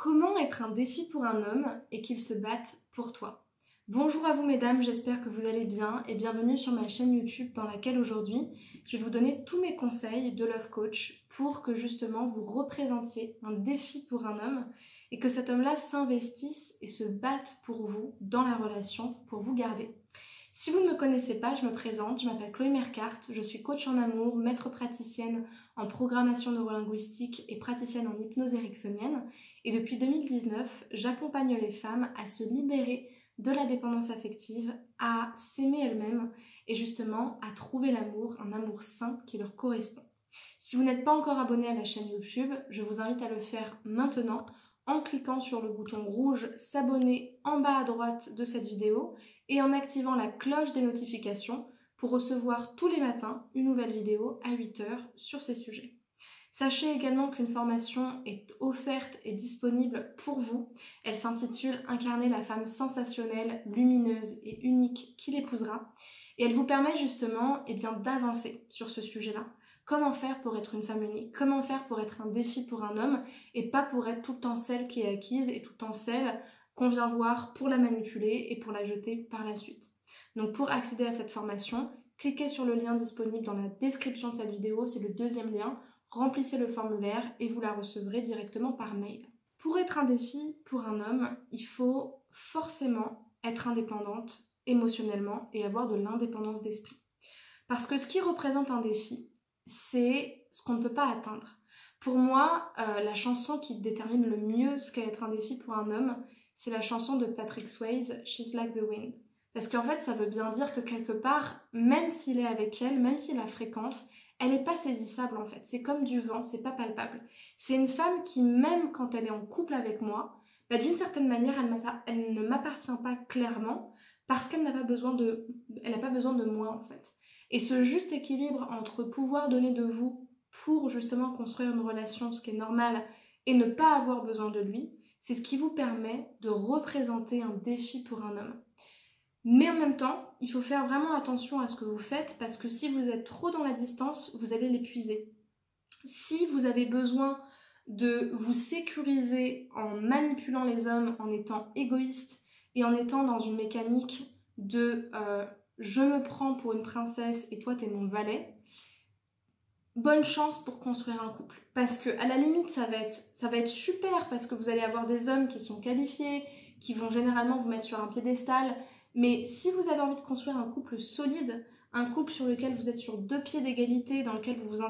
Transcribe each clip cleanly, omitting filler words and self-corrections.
Comment être un défi pour un homme et qu'il se batte pour toi? Bonjour à vous mesdames, j'espère que vous allez bien et bienvenue sur ma chaîne YouTube dans laquelle aujourd'hui je vais vous donner tous mes conseils de Love Coach pour que justement vous représentiez un défi pour un homme et que cet homme-là s'investisse et se batte pour vous dans la relation pour vous garder. Si vous ne me connaissez pas, je me présente, je m'appelle Chloé Mercart, je suis coach en amour, maître praticienne en programmation neurolinguistique et praticienne en hypnose ericksonienne. Et depuis 2019, j'accompagne les femmes à se libérer de la dépendance affective, à s'aimer elles-mêmes et justement à trouver l'amour, un amour sain qui leur correspond. Si vous n'êtes pas encore abonné à la chaîne YouTube, je vous invite à le faire maintenant en cliquant sur le bouton rouge s'abonner en bas à droite de cette vidéo et en activant la cloche des notifications pour recevoir tous les matins une nouvelle vidéo à 8 h sur ces sujets. Sachez également qu'une formation est offerte et disponible pour vous. Elle s'intitule « Incarner la femme sensationnelle, lumineuse et unique qui l'épousera » et elle vous permet justement d'avancer sur ce sujet-là. Comment faire pour être une femme unique? Comment faire pour être un défi pour un homme et pas pour être tout le temps celle qui est acquise et tout le temps celle qu'on vient voir pour la manipuler et pour la jeter par la suite. Donc pour accéder à cette formation, cliquez sur le lien disponible dans la description de cette vidéo, c'est le deuxième lien. Remplissez le formulaire et vous la recevrez directement par mail. Pour être un défi pour un homme, il faut forcément être indépendante émotionnellement et avoir de l'indépendance d'esprit. Parce que ce qui représente un défi, c'est ce qu'on ne peut pas atteindre. Pour moi, la chanson qui détermine le mieux ce qu'est être un défi pour un homme, c'est la chanson de Patrick Swayze, She's Like the Wind. Parce qu'en fait, ça veut bien dire que quelque part, même s'il est avec elle, même s'il la fréquente, elle n'est pas saisissable en fait. C'est comme du vent, c'est pas palpable. C'est une femme qui, même quand elle est en couple avec moi, d'une certaine manière, elle ne m'appartient pas clairement parce qu'elle n'a pas besoin de moi en fait. Et ce juste équilibre entre pouvoir donner de vous pour justement construire une relation, ce qui est normal, et ne pas avoir besoin de lui, c'est ce qui vous permet de représenter un défi pour un homme. Mais en même temps, il faut faire vraiment attention à ce que vous faites parce que si vous êtes trop dans la distance, vous allez l'épuiser. Si vous avez besoin de vous sécuriser en manipulant les hommes, en étant égoïste et en étant dans une mécanique de je me prends pour une princesse et toi t'es mon valet, bonne chance pour construire un couple. Parce que à la limite, ça va être super parce que vous allez avoir des hommes qui sont qualifiés, qui vont généralement vous mettre sur un piédestal. Mais si vous avez envie de construire un couple solide, un couple sur lequel vous êtes sur 2 pieds d'égalité, dans lequel vous vous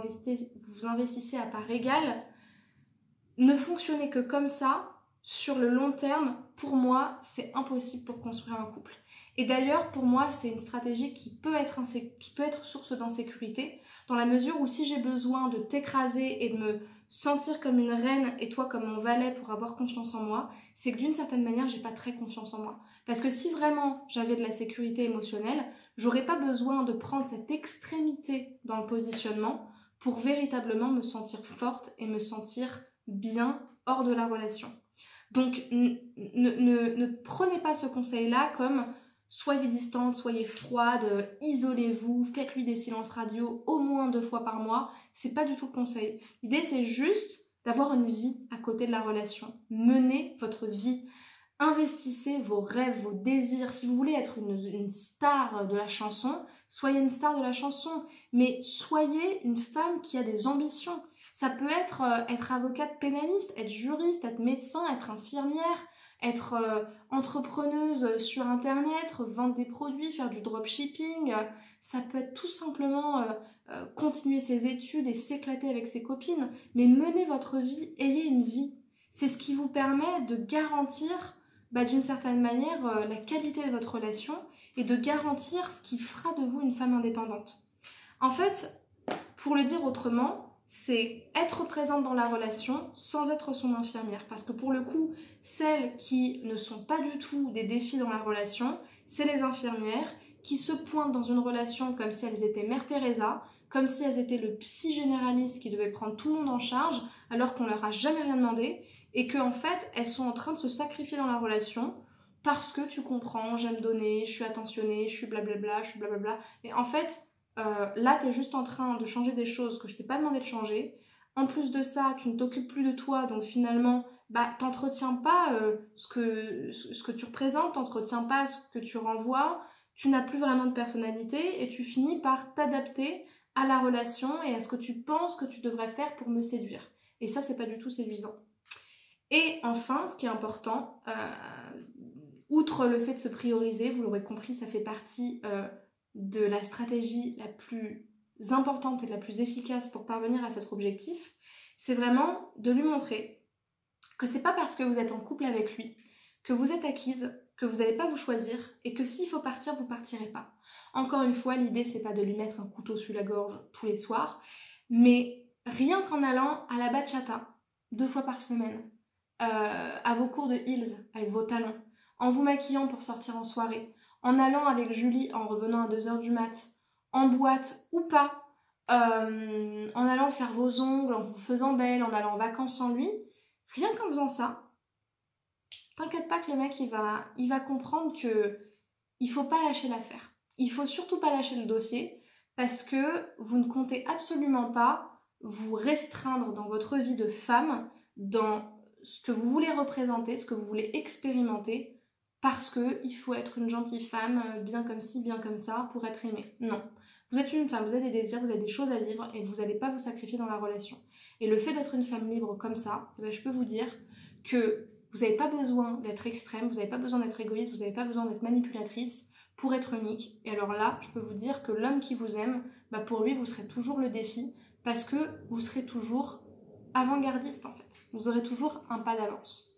investissez à part égale, ne fonctionnez que comme ça, sur le long terme, pour moi, c'est impossible pour construire un couple. Et d'ailleurs, pour moi, c'est une stratégie qui peut être source d'insécurité, dans la mesure où si j'ai besoin de t'écraser et de me sentir comme une reine et toi comme mon valet pour avoir confiance en moi, c'est que d'une certaine manière, j'ai pas très confiance en moi. Parce que si vraiment j'avais de la sécurité émotionnelle, j'aurais pas besoin de prendre cette extrémité dans le positionnement pour véritablement me sentir forte et me sentir bien hors de la relation. Donc ne prenez pas ce conseil-là comme soyez distante, soyez froide, isolez-vous, faites-lui des silences radio au moins 2 fois par mois. C'est pas du tout le conseil. L'idée c'est juste d'avoir une vie à côté de la relation. Menez votre vie. Investissez vos rêves, vos désirs. Si vous voulez être une star de la chanson, soyez une star de la chanson. Mais soyez une femme qui a des ambitions. Ça peut être avocate pénaliste, être juriste, être médecin, être infirmière, être entrepreneuse sur internet, vendre des produits, faire du dropshipping. Ça peut être tout simplement continuer ses études et s'éclater avec ses copines. Mais menez votre vie, ayez une vie. C'est ce qui vous permet de garantir d'une certaine manière la qualité de votre relation et de garantir ce qui fera de vous une femme indépendante. En fait, pour le dire autrement, c'est être présente dans la relation sans être son infirmière. Parce que pour le coup, celles qui ne sont pas du tout des défis dans la relation, c'est les infirmières qui se pointent dans une relation comme si elles étaient Mère Teresa, comme si elles étaient le psy généraliste qui devait prendre tout le monde en charge alors qu'on leur a jamais rien demandé et qu'en fait, elles sont en train de se sacrifier dans la relation parce que tu comprends, j'aime donner, je suis attentionnée, je suis blablabla, je suis blablabla. Mais en fait, là, tu es juste en train de changer des choses que je t'ai pas demandé de changer. En plus de ça, tu ne t'occupes plus de toi, donc finalement, t'entretiens pas ce que tu représentes, t'entretiens pas ce que tu renvoies, tu n'as plus vraiment de personnalité et tu finis par t'adapter à la relation et à ce que tu penses que tu devrais faire pour me séduire. Et ça, c'est pas du tout séduisant. Et enfin, ce qui est important, outre le fait de se prioriser, vous l'aurez compris, ça fait partie de la stratégie la plus importante et la plus efficace pour parvenir à cet objectif, c'est vraiment de lui montrer que c'est pas parce que vous êtes en couple avec lui que vous êtes acquise, que vous n'allez pas vous choisir et que s'il faut partir, vous partirez pas. Encore une fois, l'idée c'est pas de lui mettre un couteau sous la gorge tous les soirs, mais rien qu'en allant à la bachata 2 fois par semaine, à vos cours de heels avec vos talons, en vous maquillant pour sortir en soirée, en allant avec Julie en revenant à 2h du mat, en boîte ou pas, en allant faire vos ongles, en vous faisant belle, en allant en vacances sans lui, rien qu'en faisant ça, t'inquiète pas que le mec il va comprendre que il faut pas lâcher l'affaire. Il faut surtout pas lâcher le dossier parce que vous ne comptez absolument pas vous restreindre dans votre vie de femme, dans ce que vous voulez représenter, ce que vous voulez expérimenter, parce qu'il faut être une gentille femme, bien comme ci, bien comme ça, pour être aimée. Non. Vous êtes une femme, vous avez des désirs, vous avez des choses à vivre et vous n'allez pas vous sacrifier dans la relation. Et le fait d'être une femme libre comme ça, je peux vous dire que vous n'avez pas besoin d'être extrême, vous n'avez pas besoin d'être égoïste, vous n'avez pas besoin d'être manipulatrice pour être unique. Et alors là, je peux vous dire que l'homme qui vous aime, pour lui, vous serez toujours le défi parce que vous serez toujours avant-gardiste en fait. Vous aurez toujours un pas d'avance.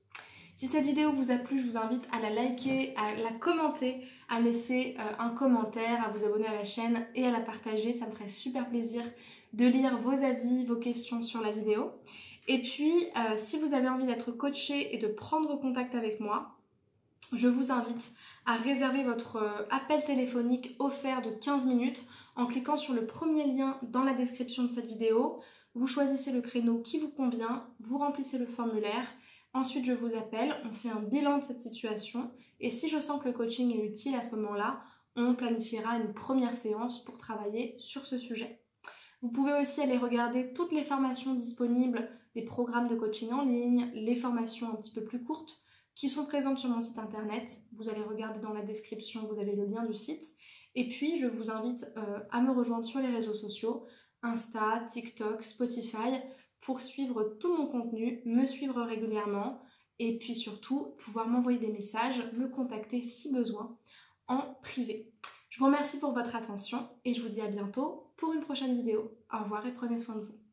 Si cette vidéo vous a plu, je vous invite à la liker, à la commenter, à laisser un commentaire, à vous abonner à la chaîne et à la partager. Ça me ferait super plaisir de lire vos avis, vos questions sur la vidéo. Et puis, si vous avez envie d'être coaché et de prendre contact avec moi, je vous invite à réserver votre appel téléphonique offert de 15 minutes en cliquant sur le premier lien dans la description de cette vidéo. Vous choisissez le créneau qui vous convient, vous remplissez le formulaire. Ensuite, je vous appelle, on fait un bilan de cette situation et si je sens que le coaching est utile à ce moment-là, on planifiera une première séance pour travailler sur ce sujet. Vous pouvez aussi aller regarder toutes les formations disponibles, les programmes de coaching en ligne, les formations un petit peu plus courtes qui sont présentes sur mon site internet. Vous allez regarder dans la description, vous avez le lien du site. Et puis, je vous invite à me rejoindre sur les réseaux sociaux, Insta, TikTok, Spotify, pour suivre tout mon contenu, me suivre régulièrement et puis surtout pouvoir m'envoyer des messages, me contacter si besoin en privé. Je vous remercie pour votre attention et je vous dis à bientôt pour une prochaine vidéo. Au revoir et prenez soin de vous.